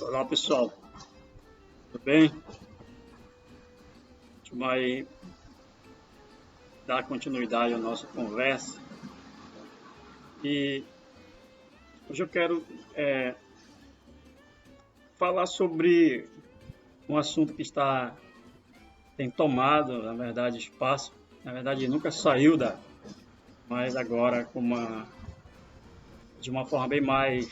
Olá pessoal, tudo bem? A gente vai dar continuidade à nossa conversa e hoje eu quero falar sobre um assunto que tem tomado, na verdade, espaço, na verdade nunca saiu mas agora de uma forma bem mais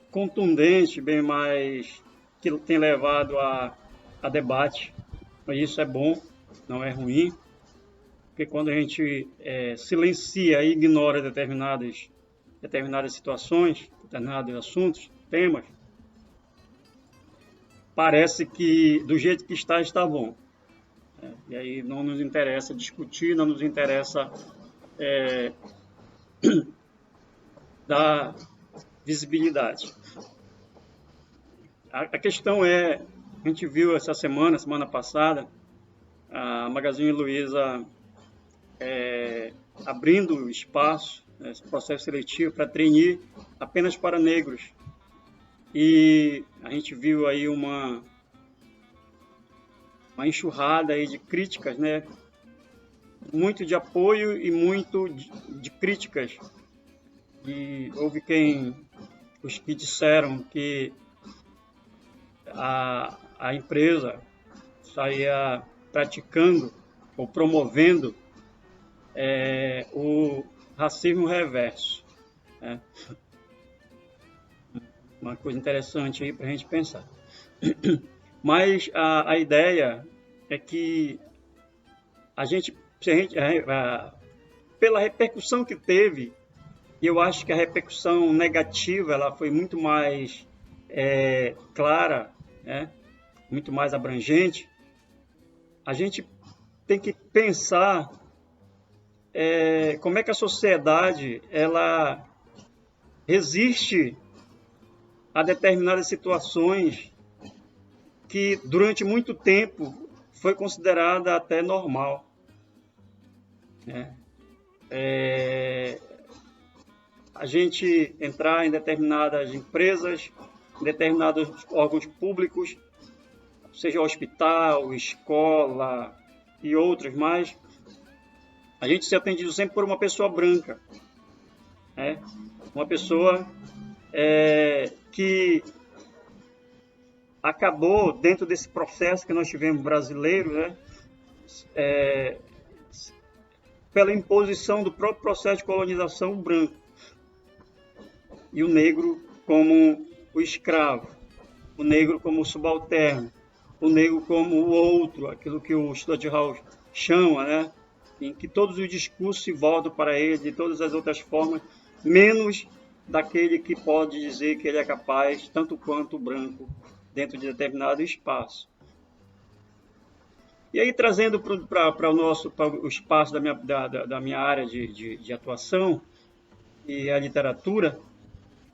contundente, bem mais que tem levado a debate. E isso é bom, não é ruim, porque quando a gente silencia e ignora determinadas situações, determinados assuntos, temas, parece que do jeito que está bom. E aí não nos interessa discutir, não nos interessa dar visibilidade. A questão a gente viu essa semana passada, a Magazine Luiza abrindo espaço, esse processo seletivo para trainee apenas para negros. E a gente viu aí uma enxurrada aí de críticas, né? Muito de apoio e muito de críticas. E houve os que disseram que a empresa saía praticando ou promovendo o racismo reverso. Uma coisa interessante aí para a gente pensar. Mas a ideia é que pela repercussão que teve, eu acho que a repercussão negativa ela foi muito mais clara, né? Muito mais abrangente. A gente tem que pensar como é que a sociedade ela resiste a determinadas situações que durante muito tempo foi considerada até normal. A gente entrar em determinadas empresas, em determinados órgãos públicos, seja hospital, escola e outros mais, a gente ser atendido sempre por uma pessoa branca. Uma pessoa que acabou, dentro desse processo que nós tivemos brasileiro, pela imposição do próprio processo de colonização branco. E o negro como o escravo, o negro como o subalterno, o negro como o outro, aquilo que o Stuart Hall chama, em que todos os discursos se voltam para ele, de todas as outras formas, menos daquele que pode dizer que ele é capaz, tanto quanto o branco, dentro de determinado espaço. E aí, trazendo para o espaço da minha área de atuação, e a literatura,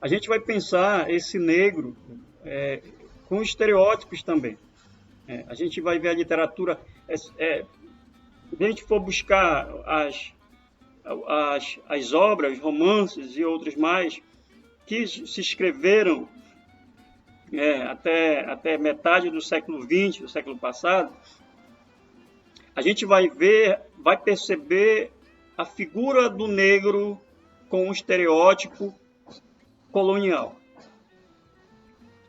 a gente vai pensar esse negro com estereótipos também. A gente vai ver a literatura, se a gente for buscar as obras, romances e outros mais, que se escreveram até metade do século XX, do século passado, a gente vai perceber a figura do negro com um estereótipo colonial.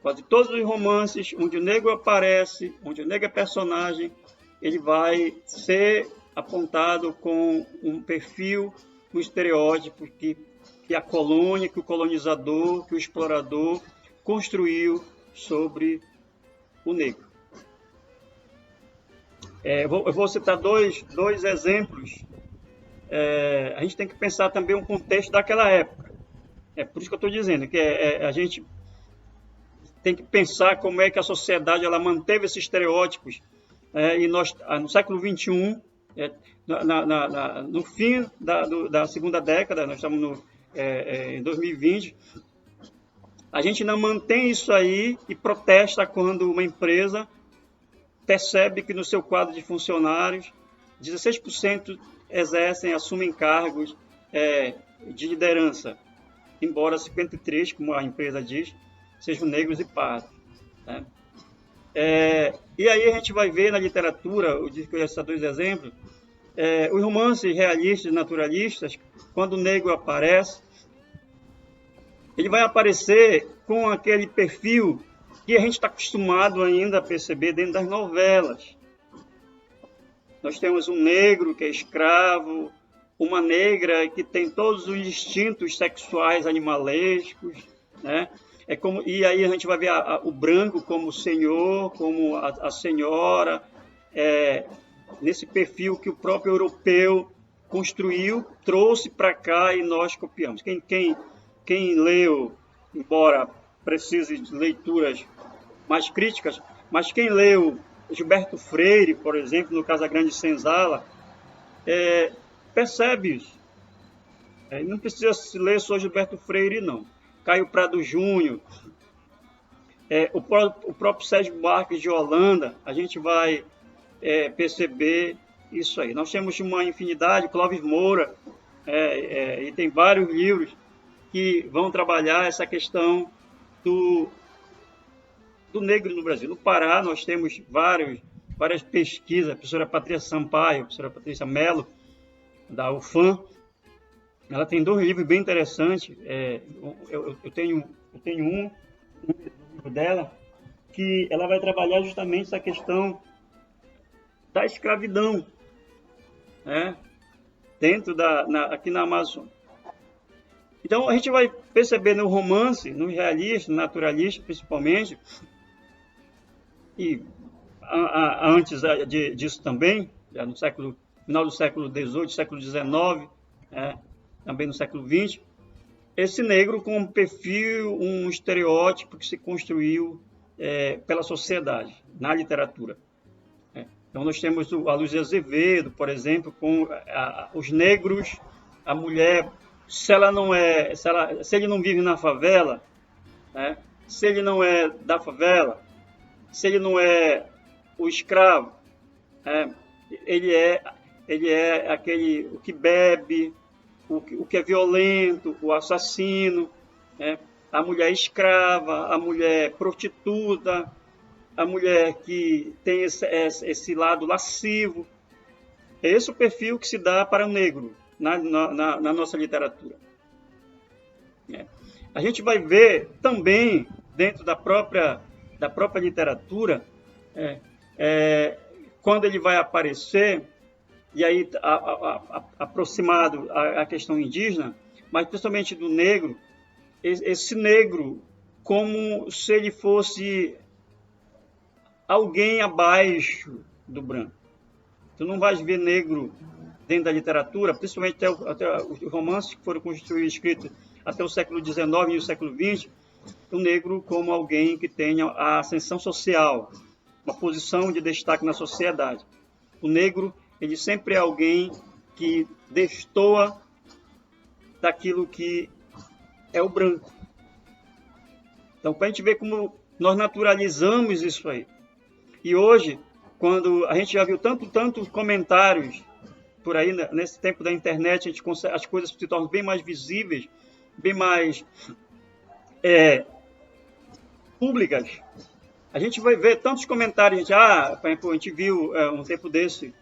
Quase todos os romances onde o negro aparece, onde o negro é personagem, ele vai ser apontado com um perfil, um estereótipo que a colônia, que o colonizador, que o explorador construiu sobre o negro. Eu vou citar dois exemplos. A gente tem que pensar também o contexto daquela época. Por isso que eu estou dizendo que a gente tem que pensar como é que a sociedade ela manteve esses estereótipos. E nós, no século XXI, no fim da segunda década, nós estamos em 2020, a gente não mantém isso aí e protesta quando uma empresa percebe que no seu quadro de funcionários, 16% assumem cargos de liderança. embora 53, como a empresa diz, sejam negros e pardos. Né? E aí a gente vai ver na literatura, eu disse que eu ia citar 2 exemplos, os romances realistas e naturalistas, quando o negro aparece, ele vai aparecer com aquele perfil que a gente está acostumado ainda a perceber dentro das novelas. Nós temos um negro que é escravo, uma negra que tem todos os instintos sexuais animalescos, né? E aí a gente vai ver o branco como o senhor, como a senhora, nesse perfil que o próprio europeu construiu, trouxe para cá e nós copiamos. Quem leu, embora precise de leituras mais críticas, mas quem leu Gilberto Freire, por exemplo, no Casagrande Senzala, percebe isso. Não precisa se ler só Gilberto Freire, não. Caio Prado Júnior, o próprio Sérgio Marques de Holanda, a gente vai perceber isso aí. Nós temos uma infinidade, Clóvis Moura, e tem vários livros que vão trabalhar essa questão do negro no Brasil. No Pará, nós temos várias pesquisas, a professora Patrícia Sampaio, a professora Patrícia Mello, da UFAM, ela tem 2 livros bem interessantes. Eu tenho um livro dela, que ela vai trabalhar justamente essa questão da escravidão, né? Dentro aqui na Amazônia. Então, a gente vai perceber no romance, no realista, no naturalista, principalmente, e antes disso também, já no final do século XVIII, século XIX, também no século XX, esse negro com um perfil, um estereótipo que se construiu pela sociedade, na literatura. Então, nós temos a Luz de Azevedo, por exemplo, com os negros, a mulher, se ele não vive na favela, né? Se ele não é da favela, se ele não é o escravo, ele é aquele o que bebe, o que é violento, o assassino, a mulher escrava, a mulher prostituta, a mulher que tem esse lado lascivo. É esse o perfil que se dá para o negro na nossa literatura. A gente vai ver também, dentro da própria literatura, quando ele vai aparecer, e aí aproximado à questão indígena, mas principalmente do negro, esse negro como se ele fosse alguém abaixo do branco. Tu não vais ver negro dentro da literatura, principalmente até os romances que foram construídos, escritos até o século XIX e o século XX, o negro como alguém que tenha a ascensão social, uma posição de destaque na sociedade. O negro, ele sempre é alguém que destoa daquilo que é o branco. Então, para a gente ver como nós naturalizamos isso aí. E hoje, quando a gente já viu tantos comentários por aí, nesse tempo da internet, as coisas se tornam bem mais visíveis, bem mais públicas. A gente vai ver tantos comentários, por exemplo, a gente viu um tempo desse,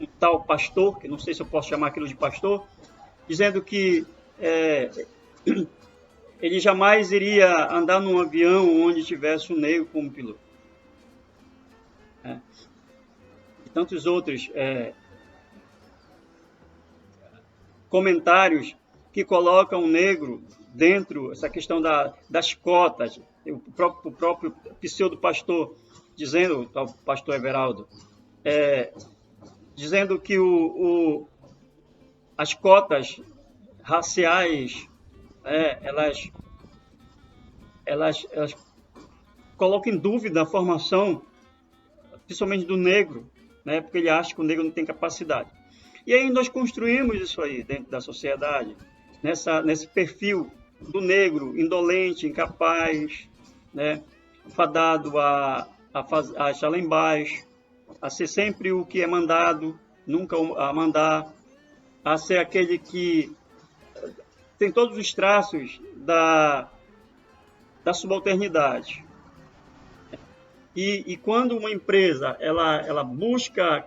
um tal pastor, que não sei se eu posso chamar aquilo de pastor, dizendo que ele jamais iria andar num avião onde tivesse um negro como piloto. E tantos outros comentários que colocam o negro dentro, essa questão das cotas. O próprio pseudo-pastor, dizendo, o pastor Everaldo, dizendo que as cotas raciais, elas colocam em dúvida a formação, principalmente do negro, né, porque ele acha que o negro não tem capacidade. E aí nós construímos isso aí dentro da sociedade, nesse perfil do negro indolente, incapaz, né, fadado a estar lá embaixo, a ser sempre o que é mandado, nunca a mandar, a ser aquele que tem todos os traços da subalternidade. E quando uma empresa ela busca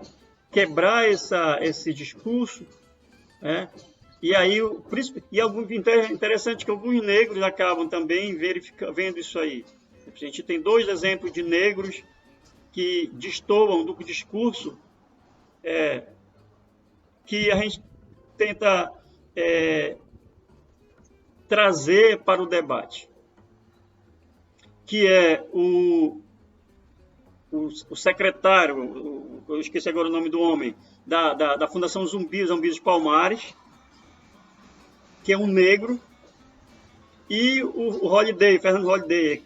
quebrar esse discurso, né? E aí, interessante que alguns negros acabam também vendo isso aí. A gente tem 2 exemplos de negros que destoam do discurso que a gente tenta trazer para o debate, que é o secretário, eu esqueci agora o nome do homem, da Fundação Zumbi dos Palmares, que é um negro, e o Holliday, Fernando Holliday,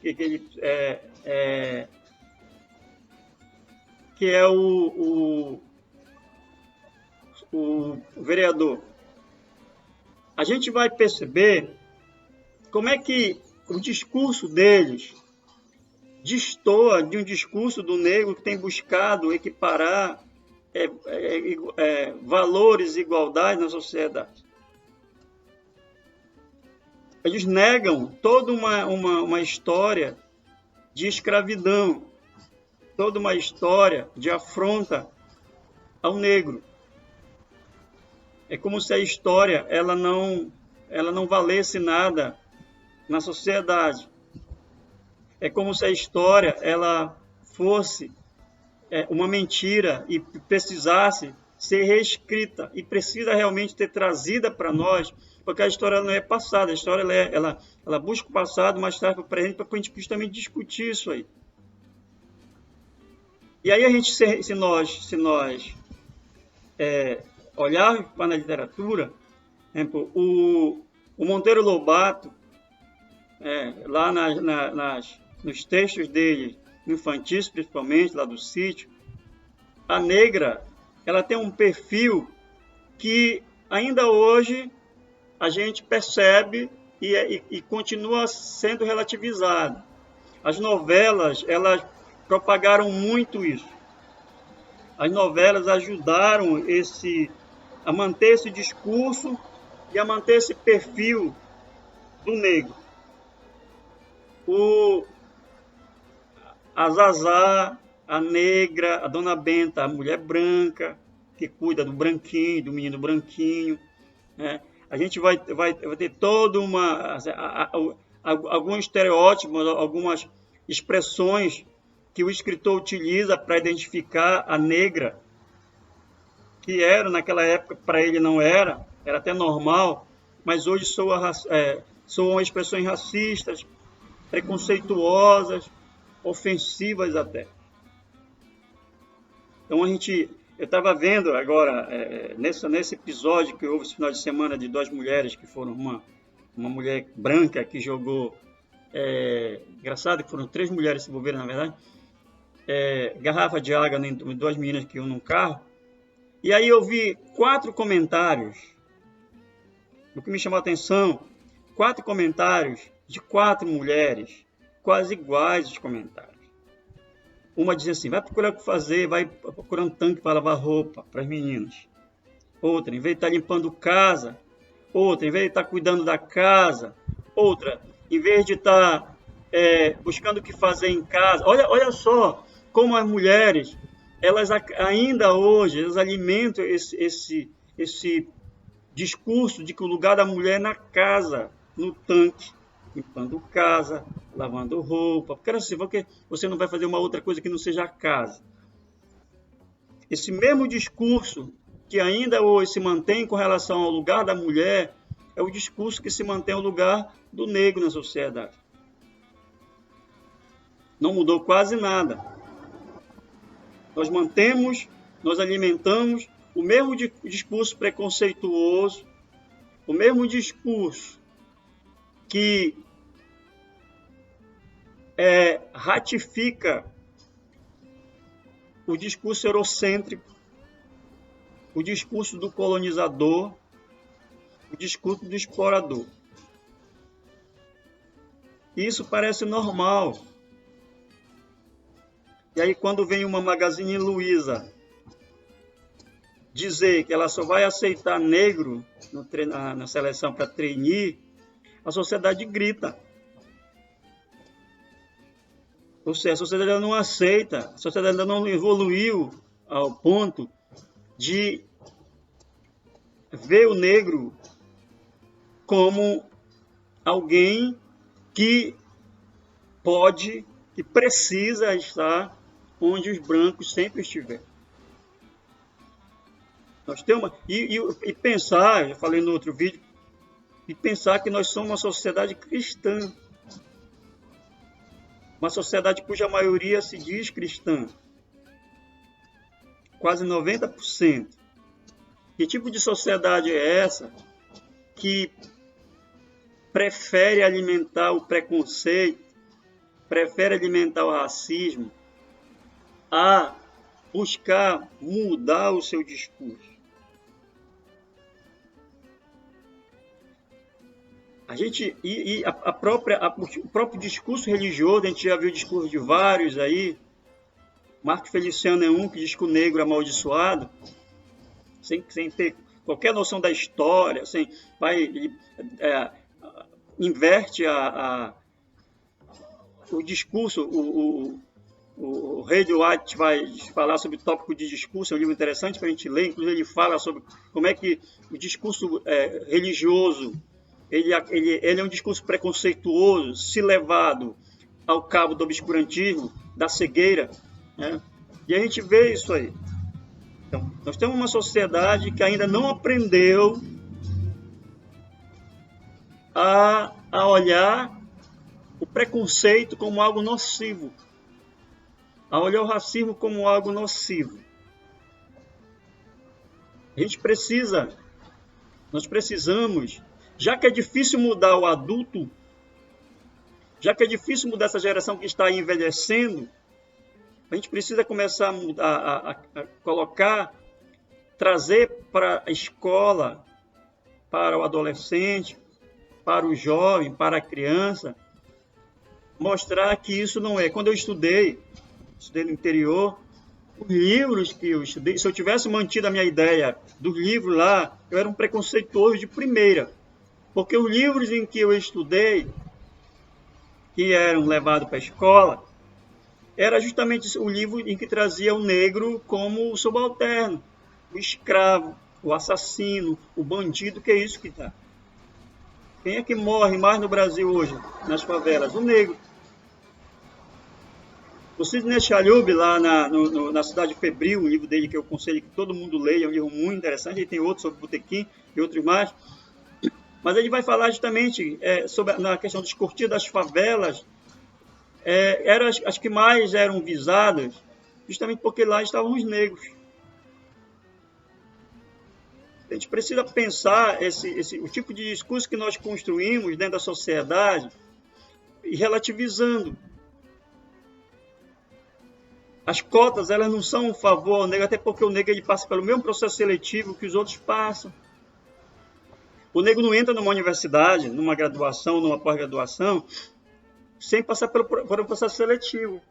que é o vereador. A gente vai perceber como é que o discurso deles destoa de um discurso do negro que tem buscado equiparar valores e igualdade na sociedade. Eles negam toda uma história de escravidão, toda uma história de afronta ao negro. É como se a história ela não valesse nada na sociedade. É como se a história ela fosse uma mentira e precisasse ser reescrita, e precisa realmente ter trazida para nós, porque a história não é passada, a história ela busca o passado, mas traz para o presente para a gente justamente discutir isso aí. E aí se nós olharmos para a literatura, por exemplo, o Monteiro Lobato, lá nos textos dele, infantis principalmente, lá do sítio, a negra, ela tem um perfil que ainda hoje a gente percebe e continua sendo relativizado. As novelas, elas propagaram muito isso. As novelas ajudaram a manter esse discurso e a manter esse perfil do negro. A Zazá, a negra, a Dona Benta, a mulher branca, que cuida do branquinho, do menino branquinho, né? A gente vai ter toda alguns estereótipos, algumas expressões que o escritor utiliza para identificar a negra, que naquela época para ele não era até normal, mas hoje soam expressões racistas, preconceituosas, ofensivas até. Então eu estava vendo agora, nesse episódio que houve esse final de semana de 2 mulheres, que foram uma mulher branca que jogou, engraçado que foram 3 mulheres se envolveram, na verdade, garrafa de água em 2 meninas que iam num carro, e aí eu vi 4 comentários, o que me chamou a atenção, 4 comentários de 4 mulheres, quase iguais os comentários. Uma dizia assim, vai procurar o que fazer, vai procurar um tanque para lavar roupa para as meninas. Outra, em vez de estar limpando casa. Outra, em vez de estar cuidando da casa. Outra, em vez de estar buscando o que fazer em casa. Olha só como as mulheres, elas ainda hoje, elas alimentam esse discurso de que o lugar da mulher é na casa, no tanque, limpando casa, lavando roupa, porque você não vai fazer uma outra coisa que não seja a casa. Esse mesmo discurso que ainda hoje se mantém com relação ao lugar da mulher é o discurso que se mantém ao lugar do negro na sociedade. Não mudou quase nada. Nós alimentamos o mesmo discurso preconceituoso, o mesmo discurso que ratifica o discurso eurocêntrico, o discurso do colonizador, o discurso do explorador. Isso parece normal. E aí quando vem uma Magazine Luiza dizer que ela só vai aceitar negro na seleção para trainee, a sociedade grita. Ou seja, a sociedade não aceita, a sociedade ainda não evoluiu ao ponto de ver o negro como alguém que pode, que precisa estar onde os brancos sempre estiveram. Nós temos e pensar, já falei no outro vídeo, e pensar que nós somos uma sociedade cristã, uma sociedade cuja maioria se diz cristã, quase 90%. Que tipo de sociedade é essa que prefere alimentar o preconceito, prefere alimentar o racismo, a buscar mudar o seu discurso? O próprio discurso religioso, a gente já viu o discurso de vários aí. Marco Feliciano é um que diz que o negro é amaldiçoado, sem ter qualquer noção da história, inverte o discurso. O Rei de White vai falar sobre o tópico de discurso, é um livro interessante para a gente ler. Inclusive ele fala sobre como é que o discurso religioso ele é um discurso preconceituoso, se levado ao cabo do obscurantismo, da cegueira, né? E a gente vê isso aí. Então, nós temos uma sociedade que ainda não aprendeu a olhar o preconceito como algo nocivo, a olhar o racismo como algo nocivo. Nós precisamos, já que é difícil mudar o adulto, já que é difícil mudar essa geração que está envelhecendo, a gente precisa começar a mudar, a colocar, trazer para a escola, para o adolescente, para o jovem, para a criança, mostrar que isso não é. Quando eu estudei no interior, os livros que eu estudei, se eu tivesse mantido a minha ideia dos livros lá, eu era um preconceituoso de primeira. Porque os livros em que eu estudei, que eram levados para a escola, era justamente o livro em que trazia o negro como o subalterno, o escravo, o assassino, o bandido, que é isso que está. Quem é que morre mais no Brasil hoje, nas favelas? O negro. O Sidney Chalhoub, lá na Cidade Febril, um livro dele que eu aconselho que todo mundo leia, é um livro muito interessante, ele tem outro sobre botequim e outros mais. Mas ele vai falar justamente sobre na questão dos cortiços das favelas, eram as que mais eram visadas, justamente porque lá estavam os negros. A gente precisa pensar o tipo de discurso que nós construímos dentro da sociedade e relativizando. As cotas, elas não são um favor ao negro, até porque o negro ele passa pelo mesmo processo seletivo que os outros passam. O negro não entra numa universidade, numa graduação, numa pós-graduação, sem passar por um processo seletivo.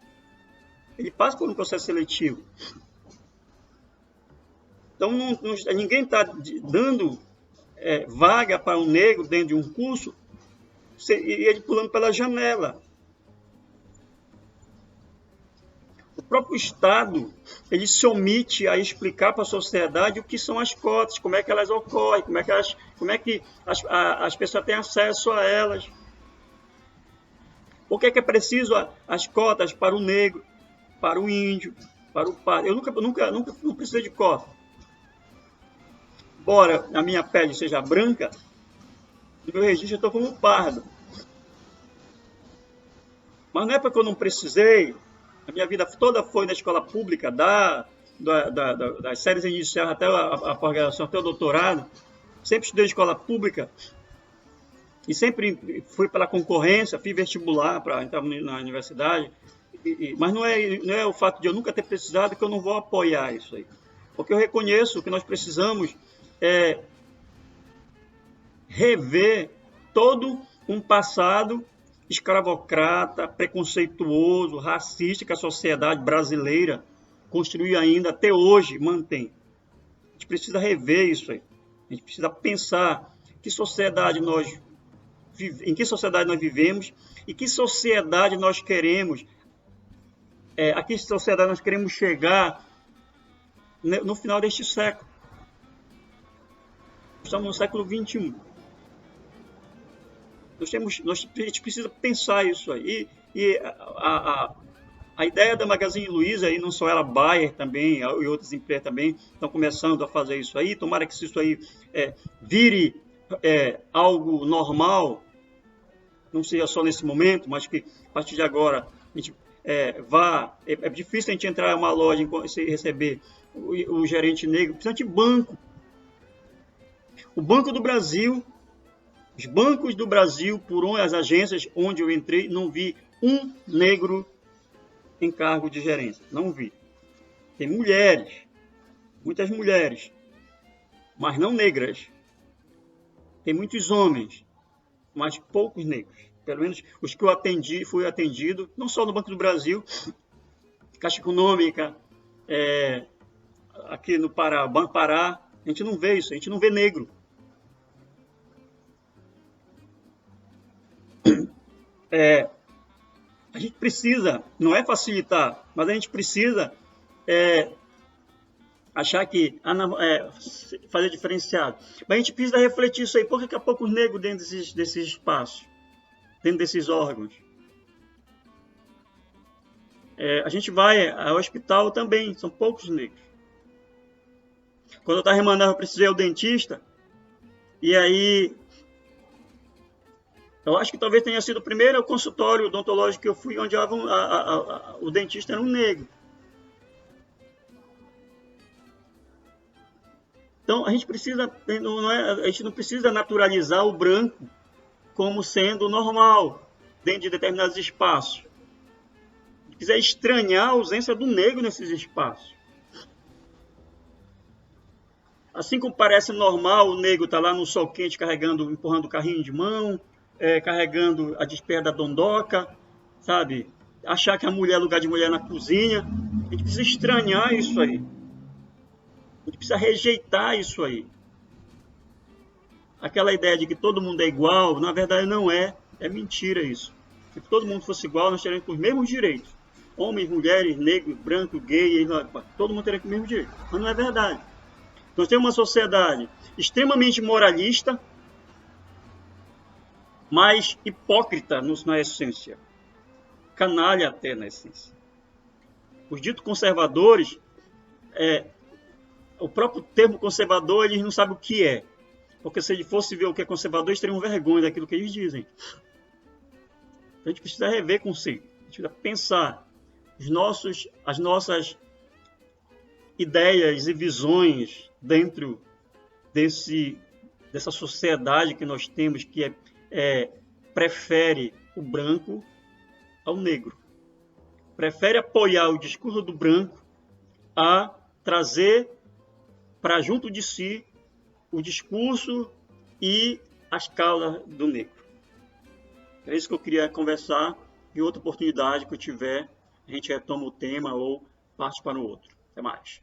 Ele passa por um processo seletivo. Então, ninguém está dando vaga para um negro dentro de um curso e ele pulando pela janela. O próprio Estado, ele se omite a explicar para a sociedade o que são as cotas, como é que elas ocorrem, como é que as pessoas têm acesso a elas. Por que é preciso as cotas para o negro, para o índio, para o pardo? Eu nunca precisei de cota. Embora a minha pele seja branca, no meu registro eu estou como pardo. Mas não é porque eu não precisei. A minha vida toda foi na escola pública, das séries iniciais até a pós-graduação, até o doutorado. Sempre estudei em escola pública e sempre fui pela concorrência, fiz vestibular para entrar na universidade. Mas não é o fato de eu nunca ter precisado que eu não vou apoiar isso aí. Porque eu reconheço que nós precisamos rever todo um passado escravocrata, preconceituoso, racista que a sociedade brasileira construiu ainda até hoje, mantém. gente precisa rever isso aí. A gente precisa pensar em que sociedade nós vivemos e que sociedade nós queremos, a que sociedade nós queremos chegar no final deste século. Estamos no século XXI. A gente precisa pensar isso aí. E a ideia da Magazine Luiza, e não só ela, Bayer também, e outras empresas também, estão começando a fazer isso aí. Tomara que isso aí vire algo normal, não seja só nesse momento, mas que a partir de agora a gente vá... É difícil a gente entrar em uma loja e receber o gerente negro, principalmente banco. O Banco do Brasil, os bancos do Brasil, as agências onde eu entrei, não vi um negro em cargo de gerência. Não vi. Tem mulheres, muitas mulheres, mas não negras. Tem muitos homens, mas poucos negros. Pelo menos os que eu atendi, fui atendido, não só no Banco do Brasil, Caixa Econômica, aqui no Pará, Banco Pará, a gente não vê isso, a gente não vê negro. A gente precisa, não é facilitar, mas a gente precisa achar que fazer diferenciado. Mas a gente precisa refletir isso aí. Por que daqui a pouco os negros dentro desses espaços, dentro desses órgãos? A gente vai ao hospital também, são poucos negros. Quando eu estava em Manaus, eu precisei ir ao dentista, e aí eu acho que talvez tenha sido o primeiro consultório odontológico que eu fui, onde o dentista era um negro. Então, a gente não precisa naturalizar o branco como sendo normal dentro de determinados espaços. A gente precisa estranhar a ausência do negro nesses espaços. Assim como parece normal o negro estar lá no sol quente empurrando o carrinho de mão, carregando a despeja da dondoca, sabe? Achar que a mulher é lugar de mulher na cozinha. A gente precisa estranhar isso aí. A gente precisa rejeitar isso aí. Aquela ideia de que todo mundo é igual, na verdade não é. É mentira isso. Se todo mundo fosse igual, nós teríamos os mesmos direitos. Homens, mulheres, negros, branco, gay, todo mundo teria os mesmos direitos. Mas não é verdade. Nós temos uma sociedade extremamente moralista, mas hipócrita na essência. Canalha até na essência. Os ditos conservadores, o próprio termo conservador, eles não sabem o que é. Porque se ele fosse ver o que é conservador, eles teriam vergonha daquilo que eles dizem. Então, a gente precisa rever conceito. A gente precisa pensar as nossas ideias e visões dentro dessa sociedade que nós temos, que prefere o branco ao negro. Prefere apoiar o discurso do branco a trazer para junto de si o discurso e as causas do negro. É isso que eu queria conversar. E outra oportunidade que eu tiver, a gente retoma o tema ou parte para o outro. Até mais.